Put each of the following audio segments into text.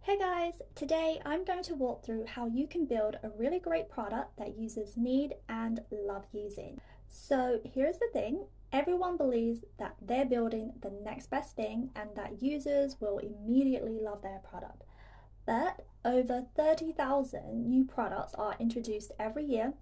Hey guys, today I'm going to walk through how you can build a really great product that users need and love using. So here's the thing, everyone believes that they're building the next best thing and that users will immediately love their product. But over 30,000 new products are introduced every year,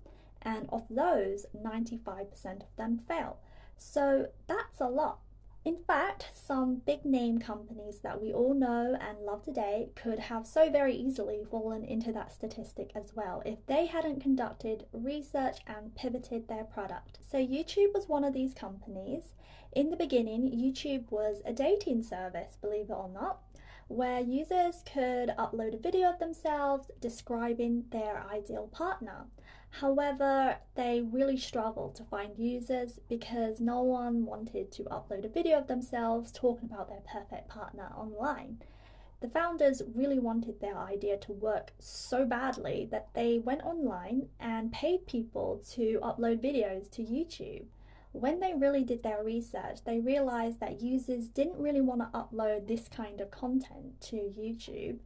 and of those, 95% of them fail. So that's a lot. In fact, some big name companies that we all know and love today could have so very easily fallen into that statistic as well if they hadn't conducted research and pivoted their product. So, YouTube was one of these companies. In the beginning, YouTube was a dating service, believe it or not, where users could upload a video of themselves describing their ideal partner. However, they really struggled to find users because no one wanted to upload a video of themselves talking about their perfect partner online. The founders really wanted their idea to work so badly that they went online and paid people to upload videos to YouTube. When they really did their research, they realized that users didn't really want to upload this kind of content to YouTube.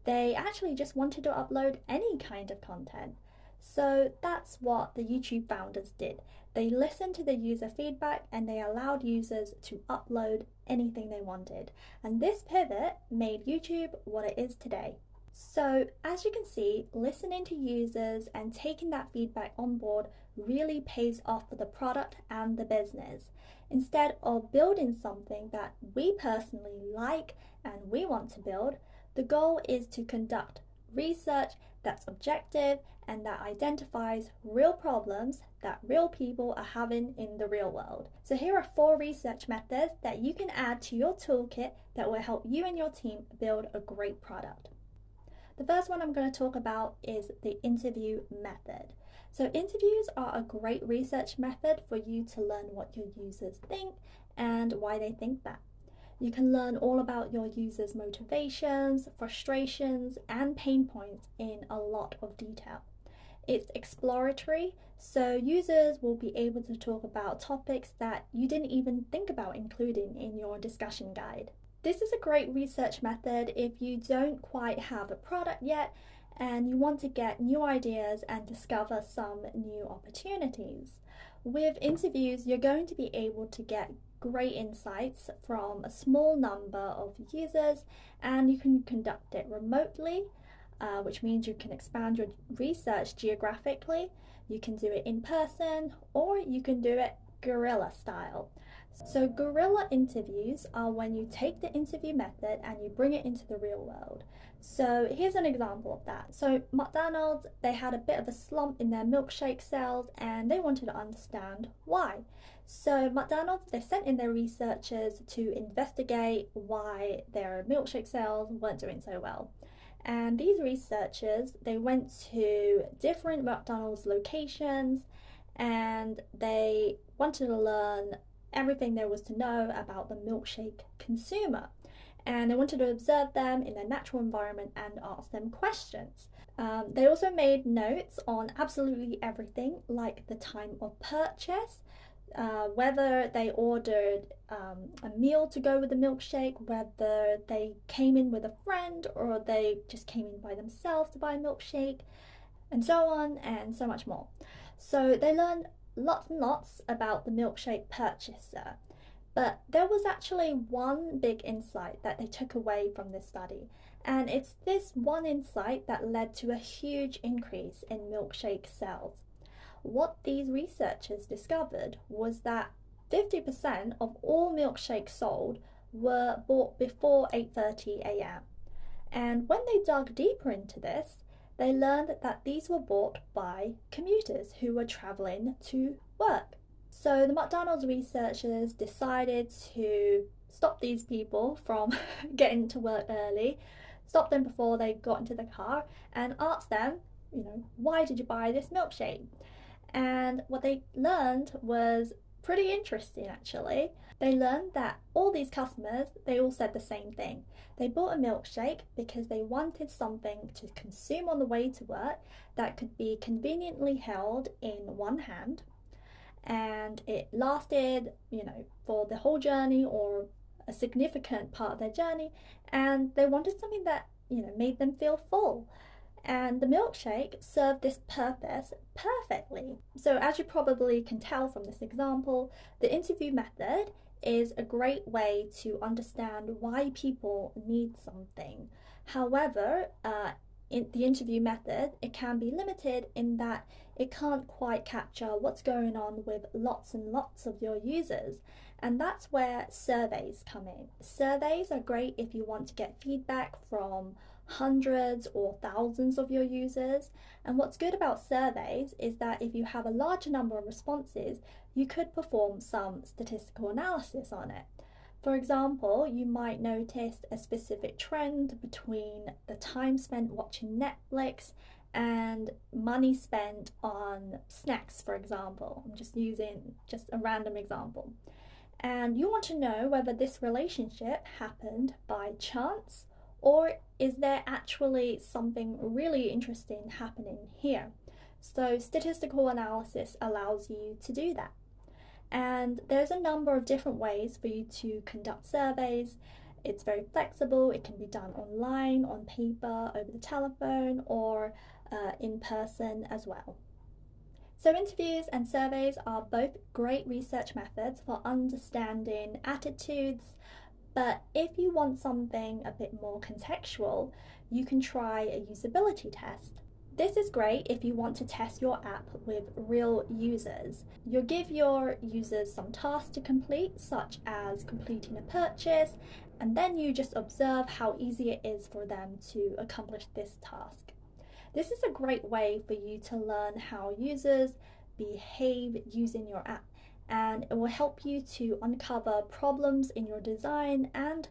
They actually just wanted to upload any kind of content. So that's what the YouTube founders did. They listened to the user feedback and they allowed users to upload anything they wanted. And this pivot made YouTube what it is today. So, as you can see, listening to users and taking that feedback on board really pays off for the product and the business. Instead of building something that we personally like and we want to build, the goal is to conduct research that's objective and that identifies real problems that real people are having in the real world. So here are 4 research methods that you can add to your toolkit that will help you and your team build a great product. The first one I'm going to talk about is the interview method. So interviews are a great research method for you to learn what your users think and why they think that. You can learn all about your users' motivations, frustrations, and pain points in a lot of detail. It's exploratory, so users will be able to talk about topics that you didn't even think about including in your discussion guide. This is a great research method if you don't quite have a product yet and you want to get new ideas and discover some new opportunities. With interviews, you're going to be able to get great insights from a small number of users, and you can conduct it remotely, which means you can expand your research geographically. You can do it in person or you can do it guerrilla style. So guerrilla interviews are when you take the interview method and you bring it into the real world. So here's an example of that. So McDonald's, they had a bit of a slump in their milkshake sales and they wanted to understand why. So McDonald's, they sent in their researchers to investigate why their milkshake sales weren't doing so well. And these researchers, they went to different McDonald's locations and they wanted to learn everything there was to know about the milkshake consumer. And they wanted to observe them in their natural environment and ask them questions. They also made notes on absolutely everything, like the time of purchase, whether they ordered a meal to go with the milkshake, whether they came in with a friend or they just came in by themselves to buy a milkshake, and so on and so much more. So they learned lots and lots about the milkshake purchaser. But there was actually one big insight that they took away from this study, and it's this one insight that led to a huge increase in milkshake sales. What these researchers discovered was that 50% of all milkshakes sold were bought before 8:30 a.m. And when they dug deeper into this, they learned that these were bought by commuters who were traveling to work. So the McDonald's researchers decided to stop these people from getting to work early, stop them before they got into the car, and ask them, why did you buy this milkshake? And what they learned was pretty interesting actually. They learned that all these customers, they all said the same thing. They bought a milkshake because they wanted something to consume on the way to work that could be conveniently held in one hand and it lasted, for the whole journey or a significant part of their journey, and they wanted something that made them feel full. And the milkshake served this purpose perfectly. So, as you probably can tell from this example, the interview method is a great way to understand why people need something. However, in the interview method, it can be limited in that it can't quite capture what's going on with lots and lots of your users. And that's where surveys come in. Surveys are great if you want to get feedback from hundreds or thousands of your users. And what's good about surveys is that if you have a large number of responses, you could perform some statistical analysis on it. For example, you might notice a specific trend between the time spent watching Netflix and money spent on snacks, for example. I'm just using just a random example. And you want to know whether this relationship happened by chance or is there actually something really interesting happening here? So, statistical analysis allows you to do that. And there's a number of different ways for you to conduct surveys. It's very flexible, it can be done online, on paper, over the telephone, or in person as well. So, interviews and surveys are both great research methods for understanding attitudes, but if you want something a bit more contextual, you can try a usability test. This is great if you want to test your app with real users. You'll give your users some tasks to complete, such as completing a purchase, and then you just observe how easy it is for them to accomplish this task. This is a great way for you to learn how users behave using your app, and it will help you to uncover problems in your design and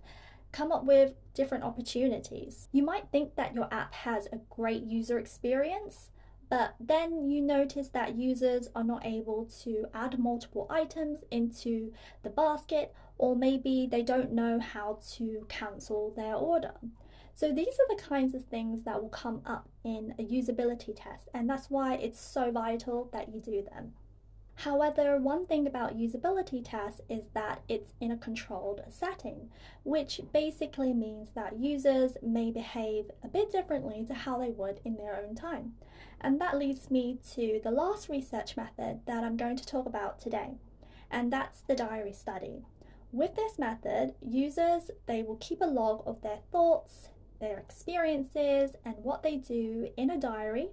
come up with different opportunities. You might think that your app has a great user experience, but then you notice that users are not able to add multiple items into the basket, or maybe they don't know how to cancel their order. So these are the kinds of things that will come up in a usability test, and that's why it's so vital that you do them. However, one thing about usability tests is that it's in a controlled setting, which basically means that users may behave a bit differently to how they would in their own time. And that leads me to the last research method that I'm going to talk about today, and that's the diary study. With this method, users, they will keep a log of their thoughts, their experiences, and what they do in a diary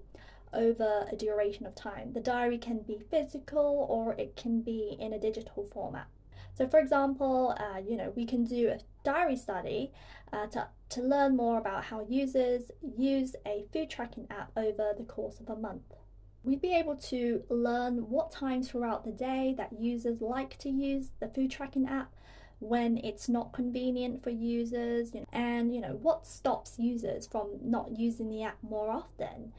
over a duration of time. The diary can be physical or it can be in a digital format. So, for example, we can do a diary study to learn more about how users use a food tracking app over the course of a month. We'd be able to learn what times throughout the day that users like to use the food tracking app, when it's not convenient for users, and what stops users from not using the app more often.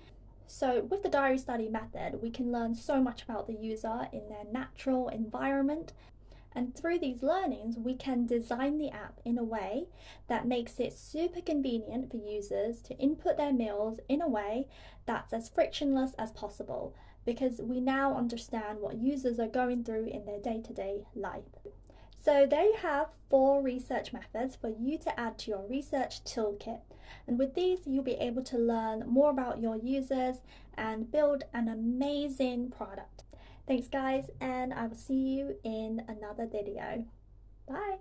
So with the diary study method, we can learn so much about the user in their natural environment, and through these learnings we can design the app in a way that makes it super convenient for users to input their meals in a way that's as frictionless as possible, because we now understand what users are going through in their day-to-day life. So there you have 4 research methods for you to add to your research toolkit. And with these, you'll be able to learn more about your users and build an amazing product. Thanks guys, and I will see you in another video. Bye!